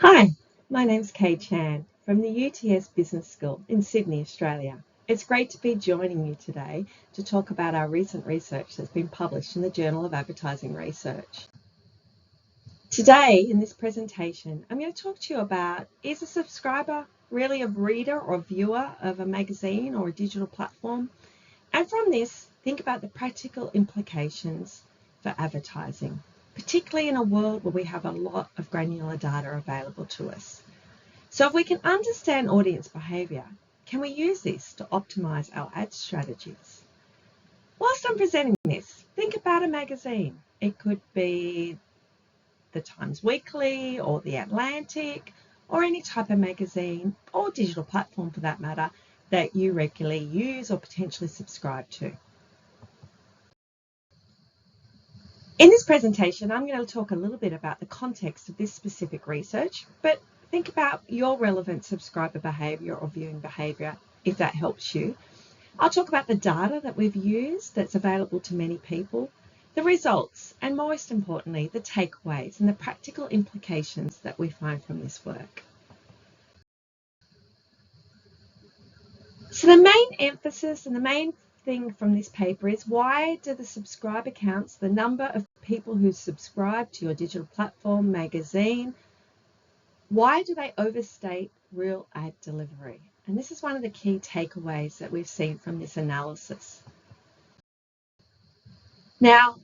Hi, my name's Kay Chan from the UTS Business School in Sydney, Australia. It's great to be joining you today to talk about our recent research that's been published in the Journal of Advertising Research. Today, in this presentation, I'm going to talk to you about, is a subscriber really a reader or viewer of a magazine or a digital platform? And from this, think about the practical implications for advertising, particularly in a world where we have a lot of granular data available to us. So if we can understand audience behaviour, can we use this to optimise our ad strategies? Whilst I'm presenting this, think about a magazine. It could be the Times Weekly or the Atlantic or any type of magazine or digital platform for that matter that you regularly use or potentially subscribe to. In this presentation, I'm going to talk a little bit about the context of this specific research, but think about your relevant subscriber behaviour or viewing behaviour if that helps you. I'll talk about the data that we've used that's available to many people, the results, and most importantly, the takeaways and the practical implications that we find from this work. So the main emphasis and the main thing from this paper is, why do the subscriber counts, the number of people who subscribe to your digital platform, magazine, why do they overstate real ad delivery? And this is one of the key takeaways that we've seen from this analysis. Now,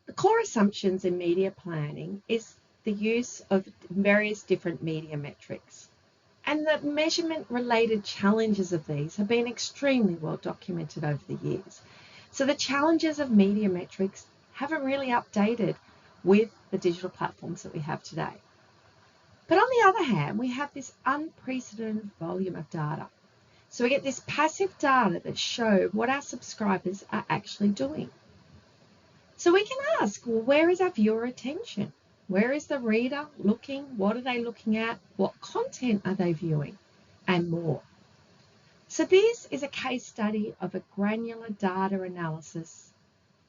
the core assumptions in media planning is the use of various different media metrics. And the measurement-related challenges of these have been extremely well documented over the years. So the challenges of media metrics haven't really updated with the digital platforms that we have today. But on the other hand, we have this unprecedented volume of data. So we get this passive data that show what our subscribers are actually doing. So we can ask, well, where is our viewer attention? Where is the reader looking? What are they looking at? What content are they viewing? And more. So this is a case study of a granular data analysis.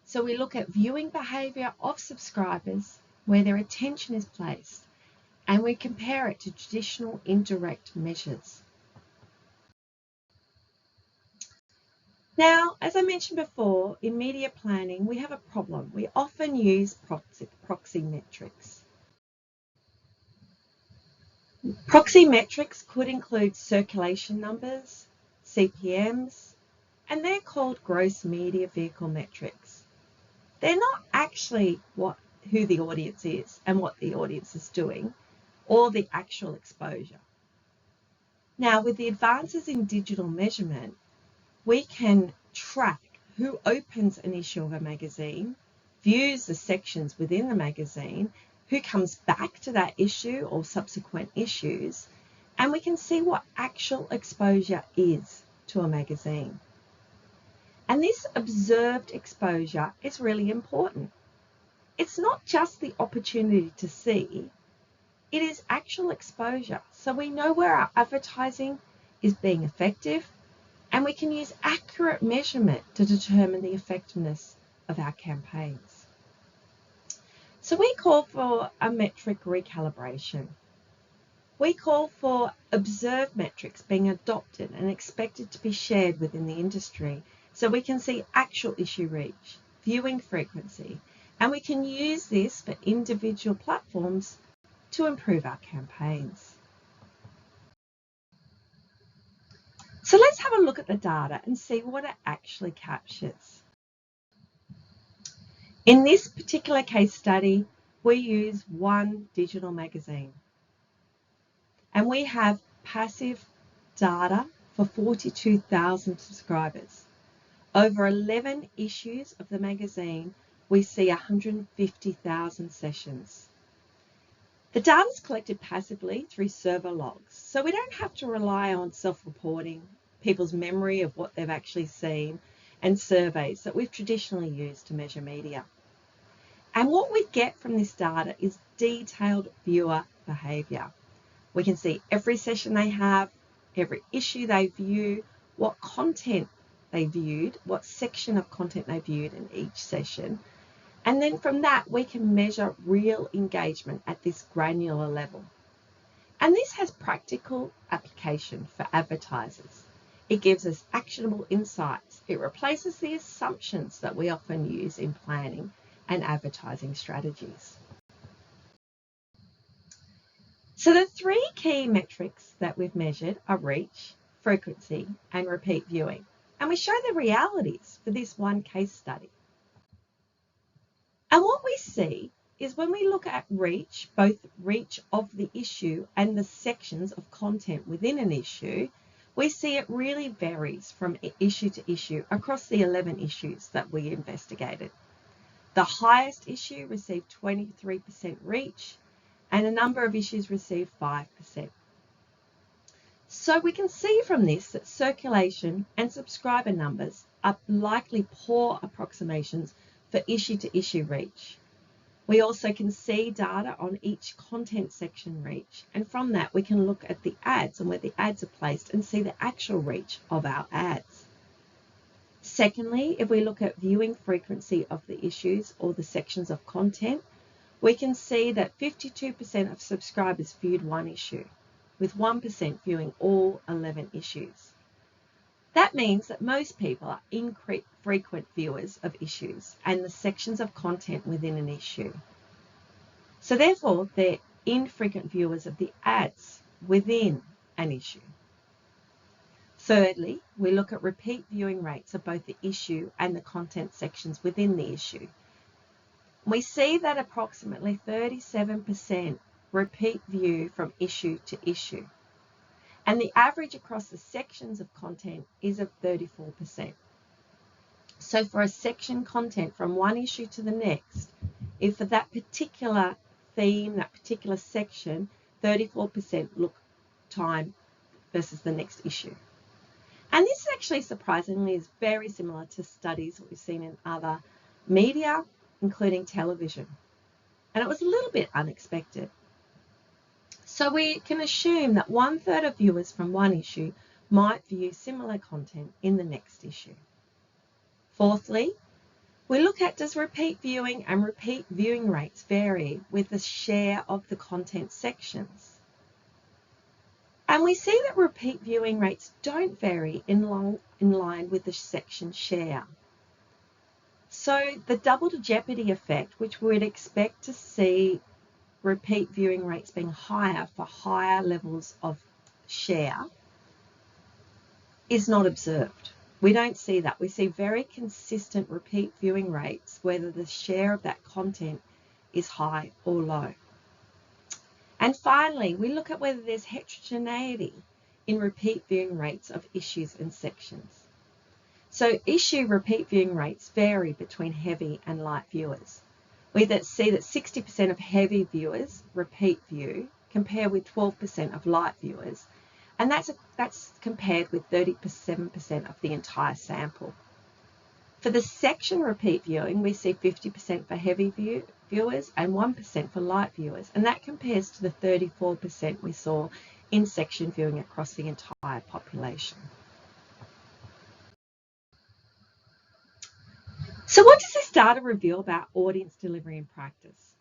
So we look at viewing behaviour of subscribers, where their attention is placed, and we compare it to traditional indirect measures. Now, as I mentioned before, in media planning, we have a problem. We often use proxy metrics. Proxy metrics could include circulation numbers, CPMs, and they're called gross media vehicle metrics. They're not actually who the audience is and what the audience is doing, or the actual exposure. Now, with the advances in digital measurement, we can track who opens an issue of a magazine, views the sections within the magazine, who comes back to that issue or subsequent issues, and we can see what actual exposure is to a magazine. And this observed exposure is really important. It's not just the opportunity to see, it is actual exposure. So we know where our advertising is being effective, and we can use accurate measurement to determine the effectiveness of our campaigns. So we call for a metric recalibration. We call for observed metrics being adopted and expected to be shared within the industry, so we can see actual issue reach, viewing frequency, and we can use this for individual platforms to improve our campaigns. So let's have a look at the data and see what it actually captures. In this particular case study, we use one digital magazine. And we have passive data for 42,000 subscribers. Over 11 issues of the magazine, we see 150,000 sessions. The data is collected passively through server logs, so we don't have to rely on self-reporting, people's memory of what they've actually seen, and surveys that we've traditionally used to measure media. And what we get from this data is detailed viewer behaviour. We can see every session they have, every issue they view, what content they viewed, what section of content they viewed in each session. And then from that, we can measure real engagement at this granular level. And this has practical application for advertisers. It gives us actionable insights. It replaces the assumptions that we often use in planning and advertising strategies. So the three key metrics that we've measured are reach, frequency, and repeat viewing. And we show the realities for this one case study. And what we see is when we look at reach, both reach of the issue and the sections of content within an issue, we see it really varies from issue to issue across the 11 issues that we investigated. The highest issue received 23% reach, and a number of issues received 5%. So we can see from this that circulation and subscriber numbers are likely poor approximations for issue-to-issue reach. We also can see data on each content section reach, and from that we can look at the ads and where the ads are placed and see the actual reach of our ads. Secondly, if we look at viewing frequency of the issues or the sections of content, we can see that 52% of subscribers viewed one issue, with 1% viewing all 11 issues. That means that most people are infrequent viewers of issues and the sections of content within an issue. So therefore, they're infrequent viewers of the ads within an issue. Thirdly, we look at repeat viewing rates of both the issue and the content sections within the issue. We see that approximately 37% repeat view from issue to issue. And the average across the sections of content is of 34%. So for a section content from one issue to the next, if for that particular theme, that particular section, 34% look time versus the next issue. And this actually surprisingly is very similar to studies that we've seen in other media, including television. And it was a little bit unexpected. So we can assume that 1/3 of viewers from one issue might view similar content in the next issue. Fourthly, we look at does repeat viewing and repeat viewing rates vary with the share of the content sections. And we see that repeat viewing rates don't vary in line with the section share. So the double jeopardy effect, which we'd expect to see repeat viewing rates being higher for higher levels of share, is not observed. We don't see that. We see very consistent repeat viewing rates, whether the share of that content is high or low. And finally, we look at whether there's heterogeneity in repeat viewing rates of issues and sections. So issue repeat viewing rates vary between heavy and light viewers. We see that 60% of heavy viewers repeat view, compared with 12% of light viewers, and that's compared with 37% of the entire sample. For the section repeat viewing, we see 50% for heavy viewers and 1% for light viewers, and that compares to the 34% we saw in section viewing across the entire population. So what does this data reveal about audience delivery in practice?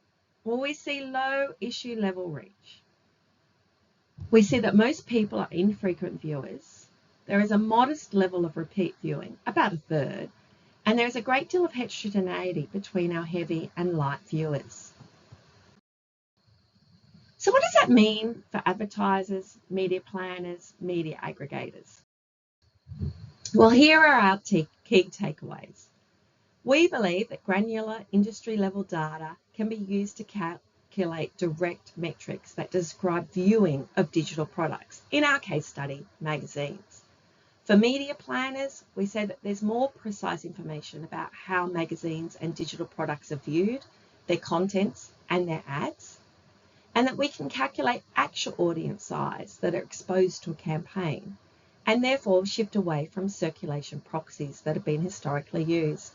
Well, we see low issue level reach. We see that most people are infrequent viewers. There is a modest level of repeat viewing, about 1/3, and there is a great deal of heterogeneity between our heavy and light viewers. So what does that mean for advertisers, media planners, media aggregators? Well, here are our key takeaways. We believe that granular industry-level data can be used to calculate direct metrics that describe viewing of digital products, in our case study, magazines. For media planners, we say that there's more precise information about how magazines and digital products are viewed, their contents and their ads, and that we can calculate actual audience size that are exposed to a campaign, and therefore shift away from circulation proxies that have been historically used.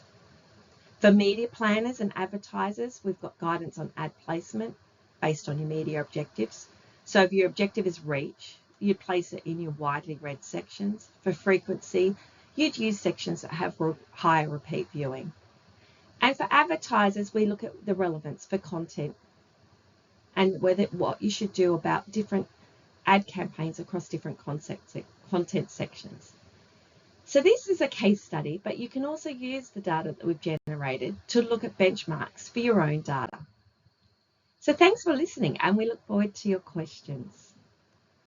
For media planners and advertisers, we've got guidance on ad placement based on your media objectives. So if your objective is reach, you'd place it in your widely read sections. For frequency, you'd use sections that have higher repeat viewing. And for advertisers, we look at the relevance for content and what you should do about different ad campaigns across different content sections. So this is a case study, but you can also use the data that we've generated to look at benchmarks for your own data. So thanks for listening, and we look forward to your questions.